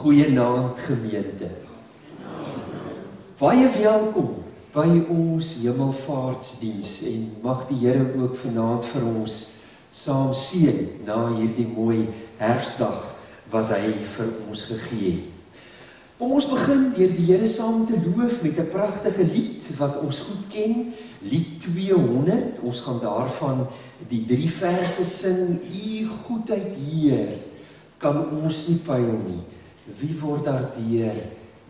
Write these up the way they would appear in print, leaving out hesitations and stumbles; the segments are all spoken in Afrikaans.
Goeienaand gemeente. Baie welkom by ons hemelvaartsdiens en mag die Here ook vanaand vir ons saam seën na hierdie mooi herfsdag wat hy vir ons gegee het. Kom ons begin deur die Here saam te loof met 'n pragtige lied wat ons goed ken, lied 200. Ons gaan daarvan die 3 verse sing. U goedheid, Heer, kan ons nie pyl nie. Wie word daardeur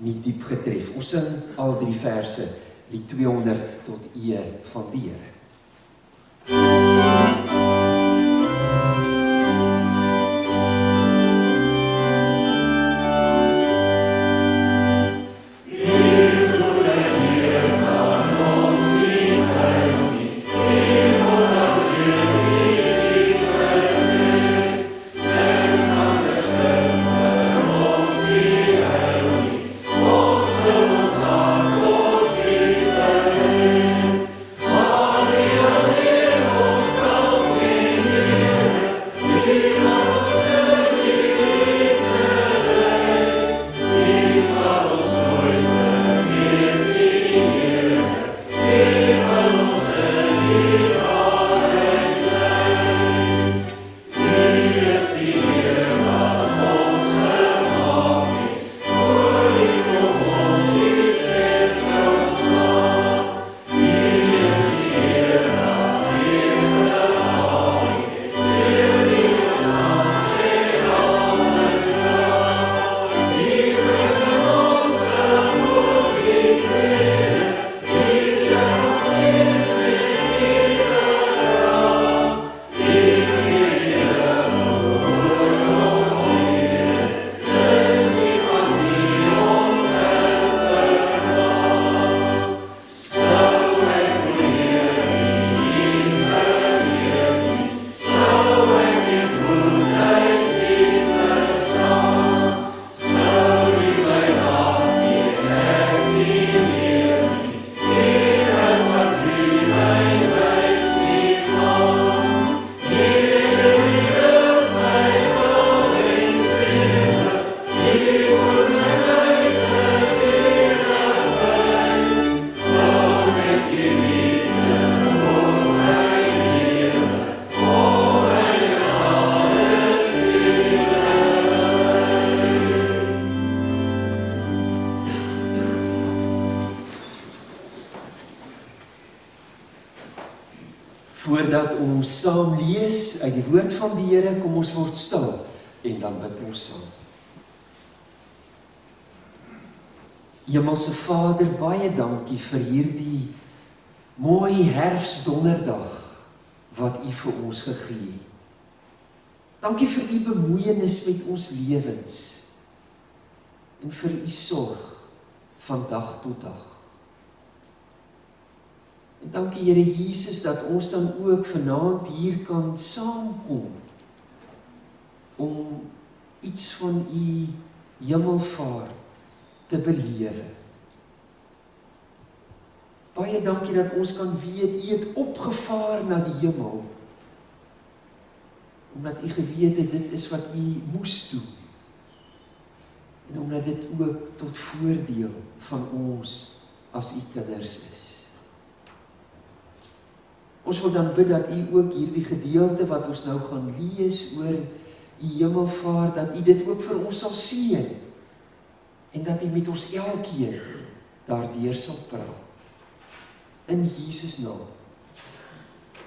nie diep getref? Ons sing al 3 verse, lied 200 tot eer van die Here. Voordat ons saam lees uit die woord van die Here, kom ons word stil en dan bid ons saam. Hemelse Vader, baie dankie vir hierdie mooi herfsdonderdag wat U vir ons gegee het. Dankie vir U bemoeienis met ons lewens en vir U sorg van dag tot dag. En dankie Here Jesus dat ons dan ook vanaand hier kan saamkom om iets van U hemelvaart te belewe. Baie dankie dat ons kan weet U het opgevaar na die hemel, omdat U geweet het dit is wat U moes doen. En omdat dit ook tot voordeel van ons as U kinders is. Ons wil dan bid dat U ook hierdie gedeelte wat ons nou gaan lees oor U hemelvaart, dat U dit ook vir ons sal seën en dat U met ons elkeen daardeur sal praat. In Jesus naam.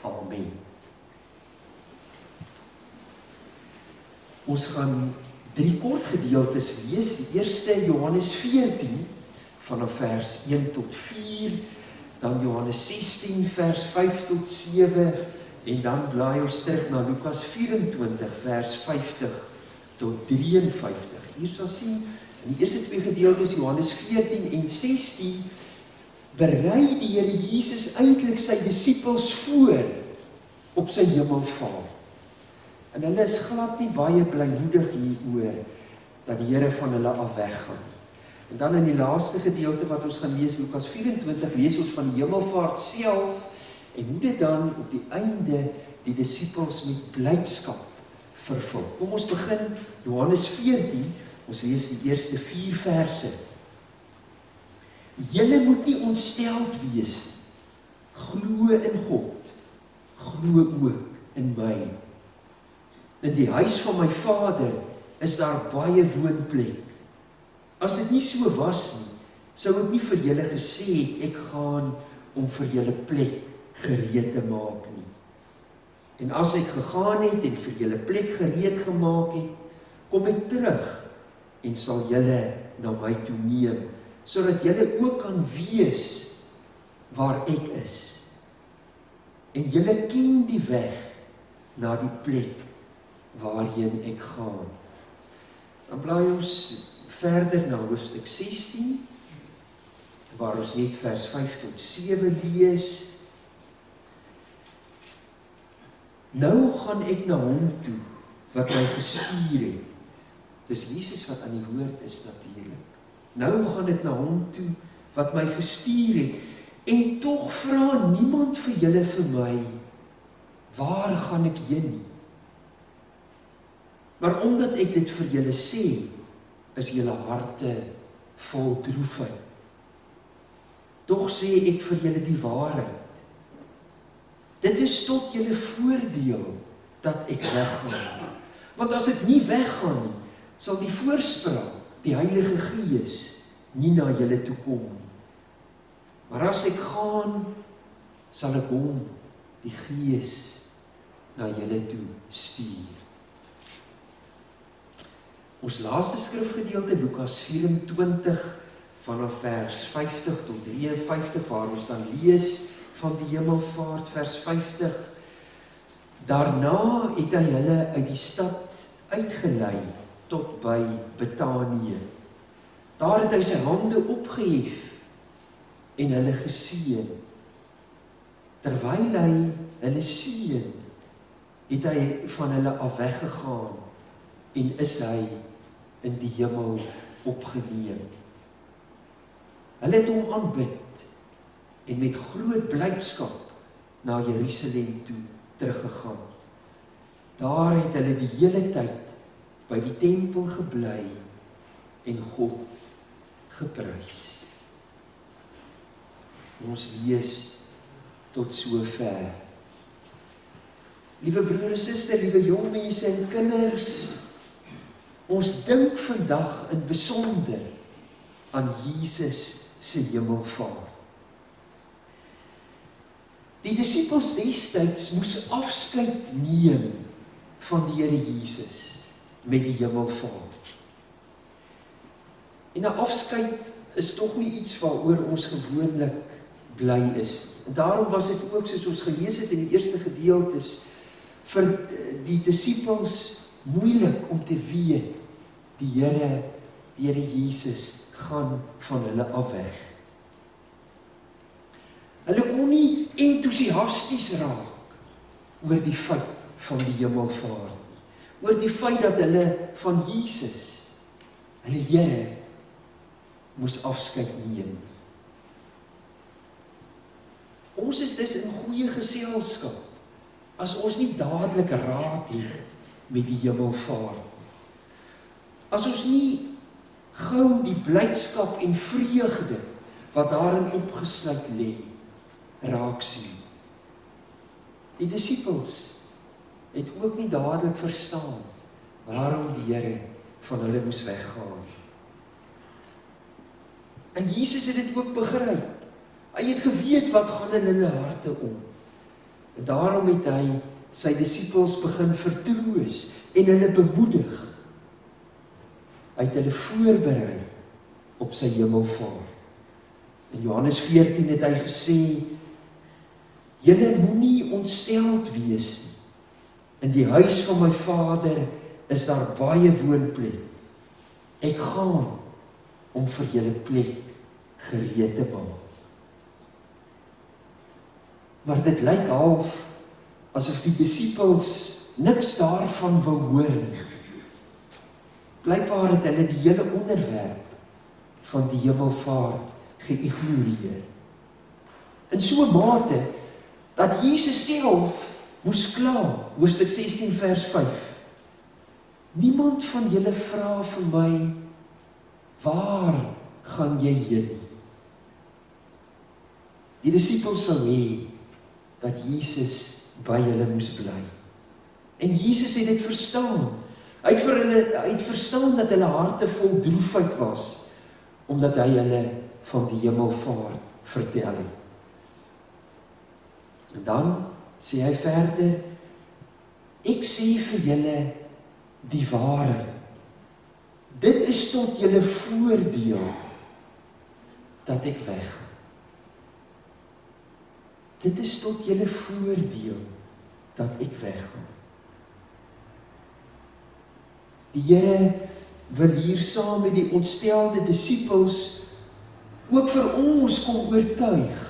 Amen. Ons gaan 3 kort gedeeltes lees. Die eerste Johannes 14 vanaf vers 1 tot 4. Dan Johannes 16 vers 5 tot 7 en dan blaai ons terug na Lukas 24 vers 50 tot 53. Hier sal sien in die eerste 2 gedeeltes Johannes 14 en 16 berei die Here Jesus eintlik sy disippels voor op sy hemelvaart. En hulle is glad nie baie blymoedig hieroor dat die Here van hulle af weggaan. En dan in die laaste gedeelte wat ons gaan lees, Lukas 24, lees ons van die hemelvaart self en hoe dit dan op die einde die disippels met blydskap vervul. Kom ons begin Johannes 14 Ons lees die eerste 4 verse. Julle moet nie ontsteld wees nie. Glo in God, glo ook in my. In die huis van my Vader is daar baie woonplek. As dit nie so was nie, sou ek nie vir julle gesê het, ek gaan om vir julle plek gereed te maak nie. En as ek gegaan het en vir julle plek gereed gemaak het, kom ek terug en sal julle na my toe neem, sodat julle ook kan wees waar ek is. En julle ken die weg na die plek waarheen ek gaan. Dan blaai ons verder na hoofstuk 16, waar ons net vers 5 tot 7 lees. Nou gaan ek na hom toe, wat my gestuur het. Dis Jesus wat aan die woord is natuurlik. Nou gaan ek na hom toe, wat my gestuur het, en tog vra niemand vir julle vir my, waar gaan ek heen nie? Maar omdat ek dit vir julle sê, is julle harte vol droefheid. Tog sê ek vir julle die waarheid. Dit is tot julle voordeel dat ek weggaan. Want as ek nie weggaan nie, sal die voorspraak, die Heilige Gees, nie na julle toe kom nie. Maar as ek gaan, sal ek hom, die Gees, na julle toe stuur. Ons laaste skrifgedeelte, Lukas 24, vanaf vers 50 tot 53, waar ons dan lees van die hemelvaart, vers 50. Daarna het hy hulle uit die stad uitgelei tot by Betanië. Daar het hy sy hande opgehef en hulle geseën. Terwyl hy hulle seën, het hy van hulle af weggegaan en is hy in die hemel opgeneem. Hulle het hom aanbid en met groot blydskap na Jerusalem toe teruggegaan. Daar het hulle die hele tyd by die tempel gebly en God geprys. Ons lees tot sover. Liewe broer en suster, liewe jong mense en kinders, ons dink vandag in besonder aan Jesus se hemelvaart. Die disippels destyds moes afskeid neem van die Here Jesus met die hemelvaart. En 'n afskeid is tog nie iets waaroor ons gewoonlik bly is. En daarom was dit ook, soos ons gelees het in die eerste gedeeltes, vir die disippels moeilik om te weet, die Here Jesus gaan van hulle af weg. Hulle kon nie entoesiasties raak oor die feit van die hemelvaart nie, oor die feit dat hulle van Jesus, hulle Here, moes afskeid neem. Ons is dus in goeie geselskap, as ons nie dadelik raad het met die hemelvaart. As ons nie gou die blydskap en vreugde wat daarin opgesluit lê, raak sien. Die disippels het ook nie dadelik verstaan waarom die Here van hulle moes weggaan. En Jesus het dit ook begryp. Hy het geweet wat gaan in hulle harte om. En daarom het hy sy disippels begin vertroos en hulle bemoedig. Hy het hulle voorberei op sy hemelvaart. In Johannes 14 het hy gesê, julle moenie ontsteld wees nie. In die huis van my Vader is daar baie woonplek. Ek gaan om vir julle plek gereed te maak. Maar dit lyk half asof die disippels niks daarvan wou hoor nie. Blykbaar het hulle die hele onderwerp van die hemelvaart geïgnoreer. In so 'n mate dat Jesus self moes kla, hoofstuk 16 vers 5. niemand van julle vra vir my, waar gaan jy heen? Die disippels wou hê dat Jesus by hulle moes bly. En Jesus het dit verstaan. Hy het verstaan dat hulle harte vol droefheid was, omdat hy hulle van die hemelvaart vertel het. En dan sê hy verder, ek sê vir julle die waarheid. Dit is tot julle voordeel dat ek weggaan. Dit is tot julle voordeel dat ek weggaan. Die Here wil hier saam met die ontstelde disippels ook vir ons kom oortuig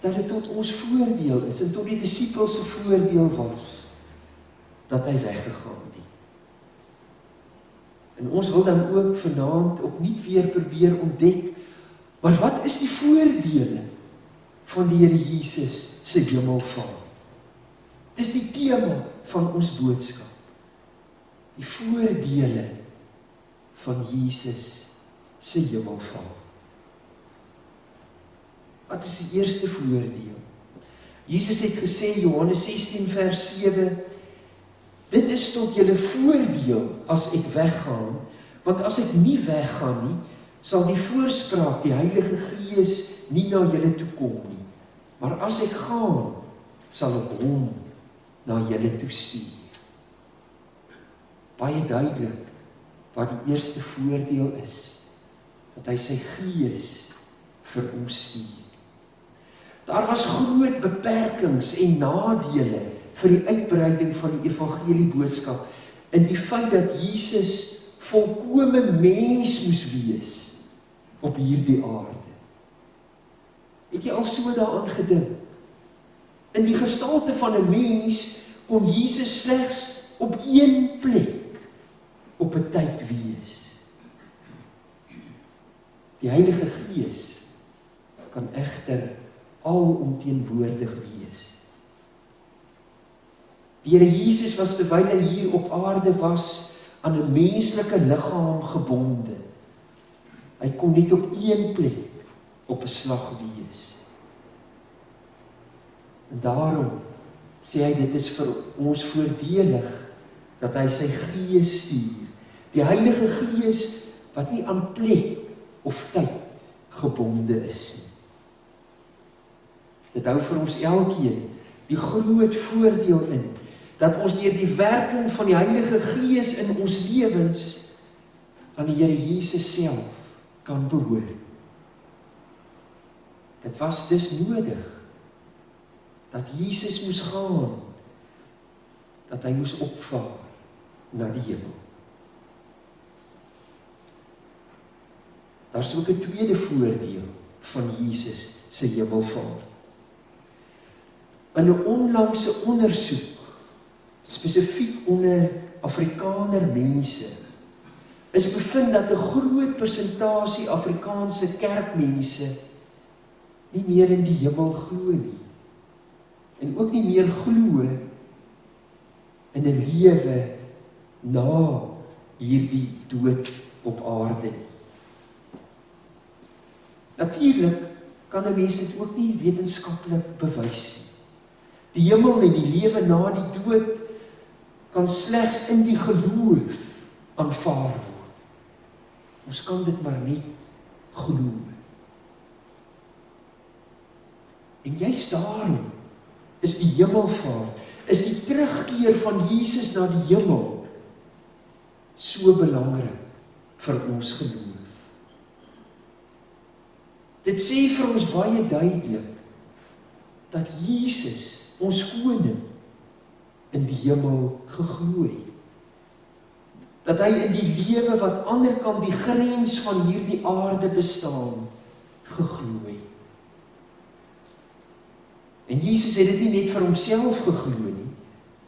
dat dit tot ons voordeel is en tot die disippels se voordeel was dat hy weggegaan het. En ons wil dan ook vanaand opnuut weer probeer ontdek, maar wat is die voordele van die Here Jesus se hemelvaart? Dis die tema van ons boodskap. Die voordele van Jesus se hemelvaart. Wat is die eerste voordeel? Jesus het gesê, Johannes 16 vers 7, dit is tot julle voordeel as ek weggaan, want as ek nie weggaan nie, sal die voorspraak, die Heilige Gees, nie na julle toe kom nie. Maar as ek gaan, sal ek hom na julle toe stuur. Baie duidelik wat die eerste voordeel is, dat hy sy Gees vir ons stuur. Daar was groot beperkings en nadele vir die uitbreiding van die evangelieboodskap in die feit dat Jesus volkome mens moes wees op hierdie aarde. Het jy al so daaraan gedink? In die gestalte van 'n mens kon Jesus slegs op een plek op 'n tyd wees. Die Heilige Gees kan egter alomteenwoordig wees. Die Here Jesus was terwyl hy hier op aarde was aan 'n menslike liggaam gebonde. Hy kon net op een plek op 'n slag wees. En daarom sê hy dit is vir ons voordelig dat hy sy Gees stuur. Die Heilige Gees wat nie aan plek of tyd gebonde is nie. Dit hou vir ons elkeen die groot voordeel in, dat ons deur die werking van die Heilige Gees in ons lewens aan die Here Jesus self kan behoort. Dit was dus nodig dat Jesus moes gaan, dat hy moes opvaar na die hemel. Daar is ook 'n tweede voordeel van Jesus se hemelvaart. In 'n onlangse ondersoek, spesifiek onder Afrikaner mense, is bevind dat 'n groot persentasie Afrikaanse kerkmense nie meer in die hemel glo nie. En ook nie meer glo in 'n lewe na hierdie dood op aarde nie. Natuurlik kan 'n mens dit ook nie wetenskaplik bewys nie. Die hemel en die lewe na die dood kan slegs in die geloof aanvaar word. Ons kan dit maar net glo. En juist daarom is die hemelvaart, is die terugkeer van Jesus na die hemel so belangrik vir ons geloof. Dit sê vir ons baie duidelik dat Jesus, ons koning, in die hemel geglo het. Dat hy in die lewe wat anderkant die grens van hierdie aarde bestaan, geglo het. En Jesus het dit nie net vir homself geglo nie,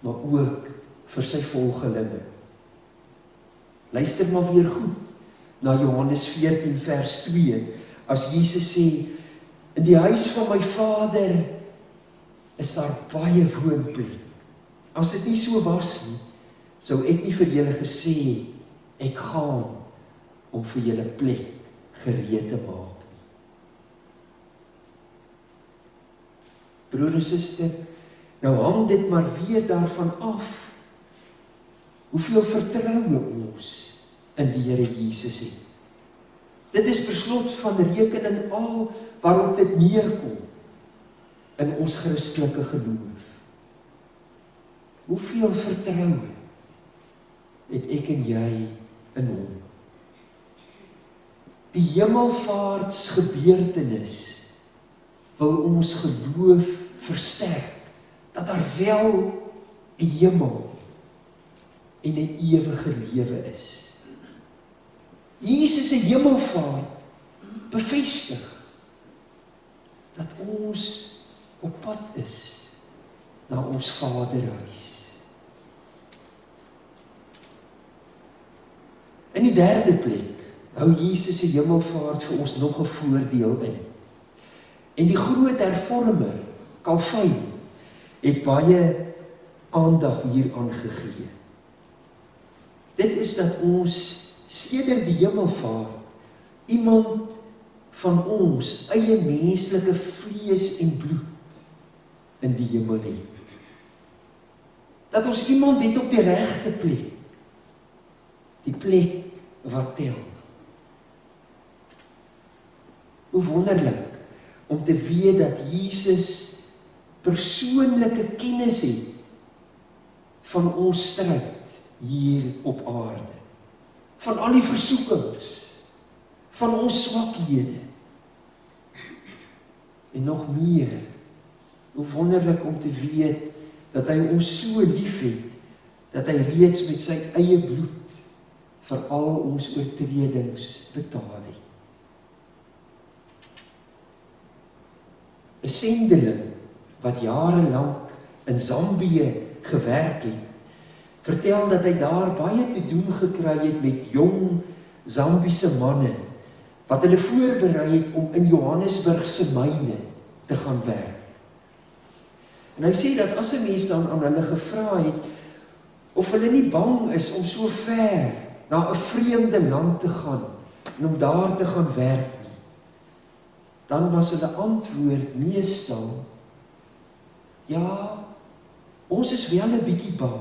maar ook vir sy volgelinge. Luister maar weer goed na Johannes 14 vers 2, as Jesus sê, in die huis van my Vader is daar baie woonplek. As dit nie so was nie, sou ek nie vir julle gesê het, ek gaan om vir julle plek gereed te maak nie. Broer en suster, nou hang dit maar weer daarvan af, hoeveel vertroue ons in die Here Jesus het. Dit is per slot van rekening al waarop dit neerkom in ons Christelike geloof. Hoeveel vertroue het ek en jy in hom? Die hemelvaartsgebeurtenis wil ons geloof versterk, dat daar wel 'n hemel en 'n ewige lewe is. Jesus se hemelvaart bevestig dat ons op pad is na ons Vaderhuis. In die derde plek hou Jesus se hemelvaart vir ons nog 'n voordeel in. En die groot hervormer, Calvin, het baie aandag hieraan gegee. Dit is dat ons sedert die hemelvaart iemand van ons eie menslike vlees en bloed in die hemel het. Dat ons iemand het op die regte plek, die plek wat tel. Hoe wonderlik om te weet dat Jesus persoonlike kennis het van ons stryd hier op aarde, van al die versoekings, van ons swakhede, en nog meer, hoe wonderlik om te weet dat hy ons so lief het, dat hy reeds met sy eie bloed vir al ons oortredings betaal het. 'n sendeling wat jare lank in Zambië gewerk het, vertel dat hy daar baie te doen gekry het met jong Zambiese manne, wat hulle voorberei het om in Johannesburg se myne te gaan werk. En hy sê dat as 'n mens dan aan hulle gevra het, of hulle nie bang is om so ver na 'n vreemde land te gaan, en om daar te gaan werk nie, dan was hulle antwoord meestal, ja, ons is wel 'n bietjie bang,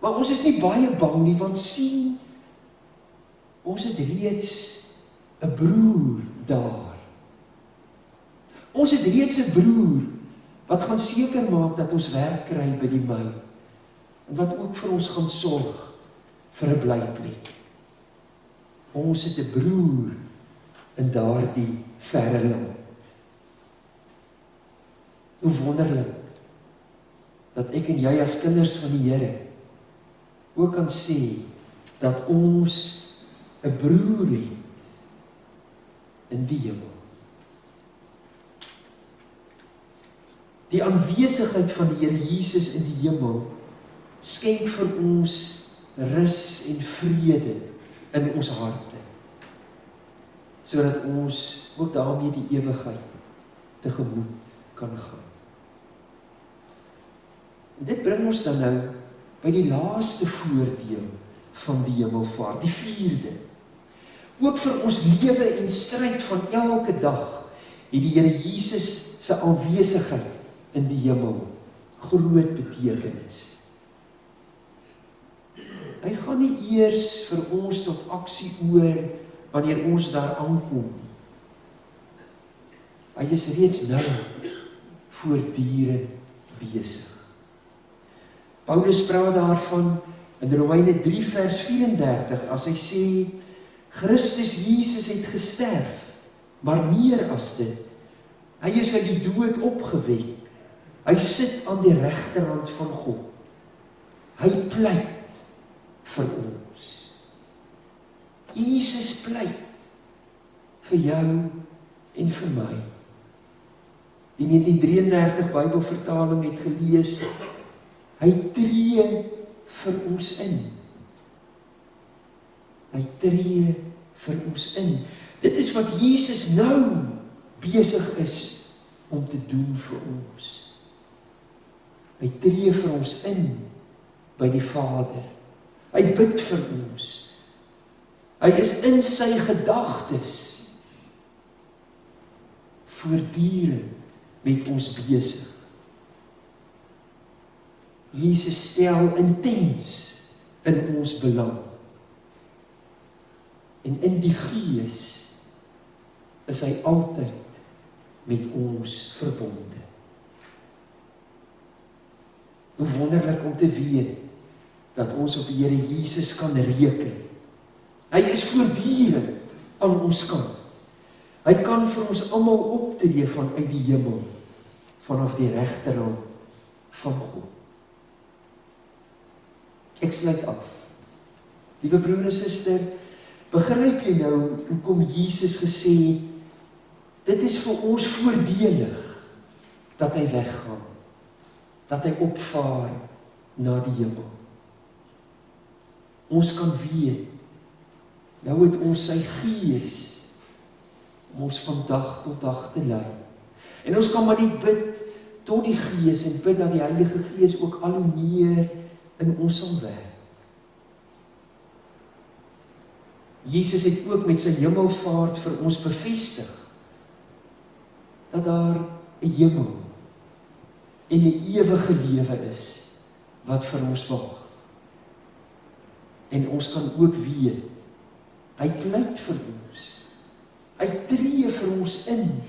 maar ons is nie baie bang nie, want sien, ons het reeds 'n broer daar. Ons het reeds 'n broer, wat gaan seker maak dat ons werk kry by die myn, en wat ook vir ons gaan sorg vir 'n blyplek. Ons het 'n broer in daardie verre land. Hoe wonderlik dat ek en jy as kinders van die Here ook kan sê dat ons 'n broer het in die hemel. Die aanwesigheid van die Here Jesus in die hemel skenk vir ons rus en vrede in ons harte, sodat ons ook daarmee die ewigheid tegemoet kan gaan. En dit bring ons dan nou by die laaste voordeel van die hemelvaart, die vierde. Ook vir ons lewe en stryd van elke dag het die Here Jesus se aanwesigheid in die hemel groot betekenis. Hy gaan nie eers vir ons tot aksie oor wanneer ons daar aankom nie. Hy is reeds nou voortdurend besig. Paulus praat daarvan in Romeine 3 vers 34 as hy sê, Christus Jesus het gesterf, maar meer as dit, hy is uit die dood opgewek, hy sit aan die regterhand van God, hy pleit vir ons. Jesus pleit vir jou en vir my. Die 1933 Bybelvertaling het gelees, hy tree vir ons in. Hy tree vir ons in. Dit is wat Jesus nou besig is om te doen vir ons. Hy tree vir ons in by die Vader. Hy bid vir ons. Hy is in sy gedagtes voortdurend met ons besig. Jesus stel intens in ons belang. En in die Gees is hy altyd met ons verbonde. Hoe wonderlik om te weet dat ons op die Here Jesus kan reken. Hy is voortdurend aan ons kant. Hy kan vir ons almal optree vanuit die hemel, vanaf die regterhand van God. Ek sluit af. Liewe broer en suster, begryp jy nou hoekom Jesus gesê het, dit is vir ons voordelig dat hy weggaan, dat hy opvaar na die hemel. Ons kan weet, nou het ons sy Gees om ons van dag tot dag te lei. En ons kan maar nie bid tot die Gees en bid dat die Heilige Gees ook al hoe meer in ons sal werk. Jesus het ook met sy hemelvaart vir ons bevestig dat daar 'n hemel en 'n ewige lewe is wat vir ons wag. En ons kan ook weet, hy pleit vir ons. Hy tree vir ons in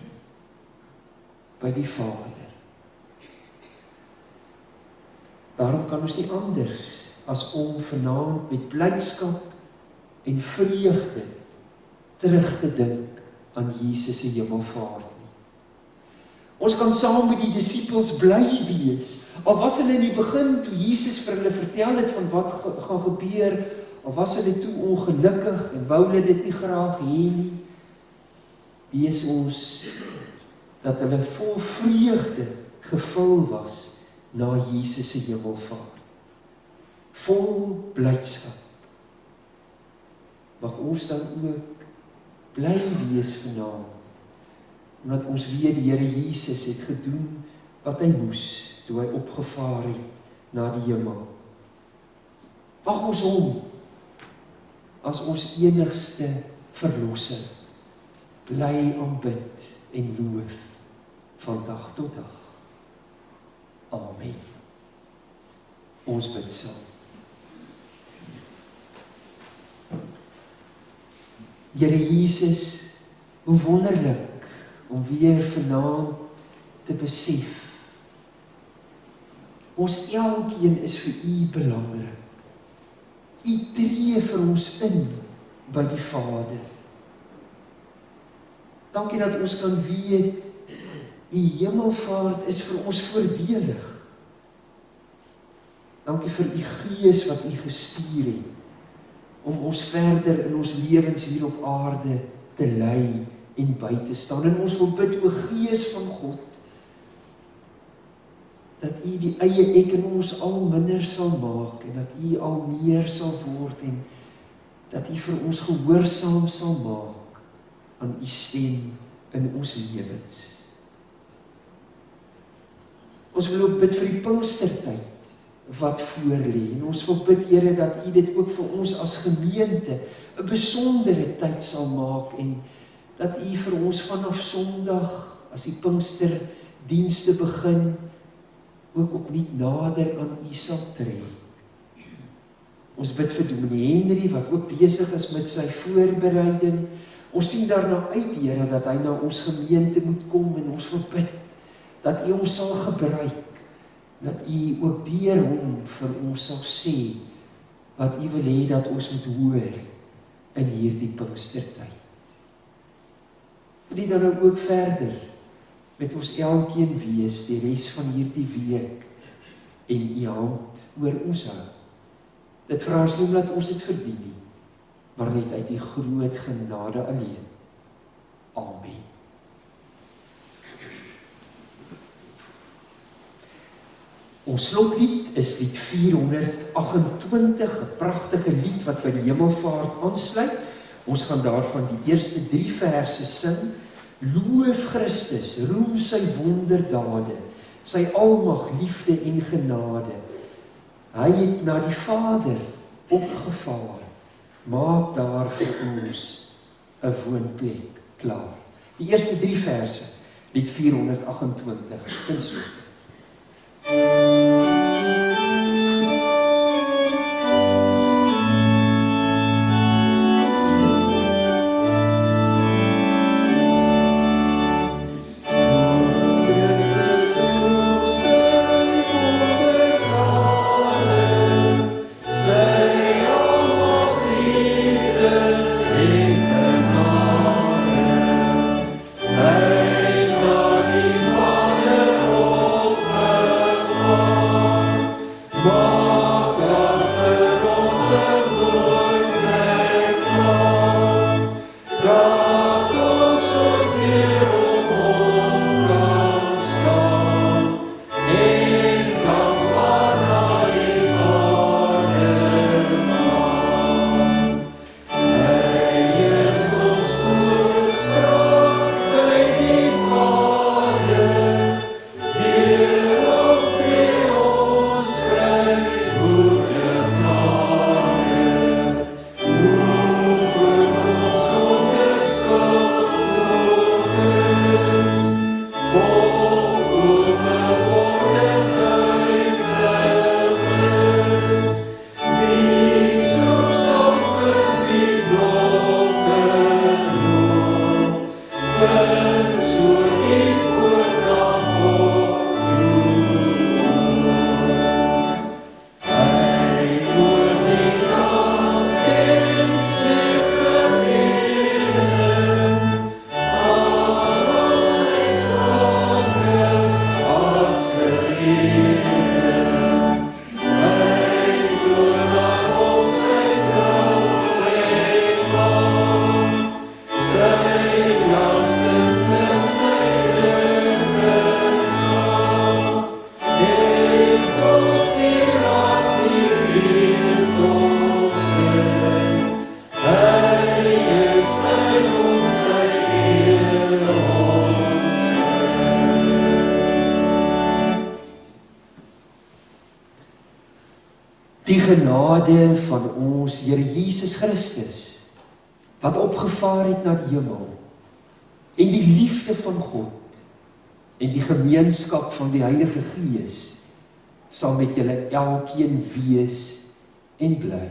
by die Vader. Daarom kan ons nie anders as om vanaand met blydskap en vreugde terug te dink aan Jesus se hemelvaart nie. Ons kan saam met die disippels bly wees, al was hulle in die begin toe Jesus vir hulle vertel het van wat gaan gebeur, al was hulle toe ongelukkig en wou hulle dit nie graag hê nie, wees ons dat hulle vol vreugde gevul was na Jesus se hemelvaart. Vol blydskap. Mag ons dan ook bly wees vanaand, omdat ons weet die Here Jesus het gedoen wat hy moes, toe hy opgevaar het na die hemel. Mag ons hom as ons enigste verlosser bly aanbid en loof van dag tot dag. Amen. Ons bid saam. Here Jesus, hoe wonderlik om weer vanaand te besef. Ons elkeen is vir U belangrik. U tree vir ons in by die Vader. Dankie dat ons kan weet, U hemelvaart is vir ons voordelig. Dankie vir U Gees wat U gestuur het, om ons verder in ons lewens hier op aarde te lei en by te staan. En ons wil bid, o Gees van God, dat U die eie ek in ons al minder sal maak, en dat U al meer sal word, en dat U vir ons gehoorsaam sal maak aan U stem in ons lewens. Ons wil ook bid vir die Pinkstertyd wat voor lê, en ons wil bid, Here, dat U dit ook vir ons as gemeente 'n besondere tyd sal maak, en dat U vir ons vanaf Sondag, as die Pinksterdienste begin, ook opnuut nader aan U sal trek. Ons bid vir Dominee Henry, wat ook besig is met sy voorbereiding. Ons sien daarna uit, Here, dat hy na ons gemeente moet kom, en ons wil bid dat U hom sal gebruik, dat U ook deur hom vir ons sal sê wat U wil hê dat ons moet hoor in hierdie Pinkstertyd. Wil U dan ook verder met ons elkeen wees die res van hierdie week en U hand oor ons hou. Dit vra ons nie omdat ons dit verdien nie, maar net uit U groot genade alleen. Amen. Ons slotlied is lied 428, 'n pragtige lied wat by die hemelvaart aansluit. Ons gaan daarvan die eerste 3 verse sing. Loof Christus, roem sy wonderdade, sy almag, liefde en genade. Hy het na die Vader opgevaar, maak daar vir ons 'n woonplek klaar. Die eerste 3 verse, lied 428, insluit. Die genade van ons Here Jesus Christus, wat opgevaar het na die hemel, en die liefde van God, en die gemeenskap van die Heilige Gees, sal met julle elkeen wees en bly.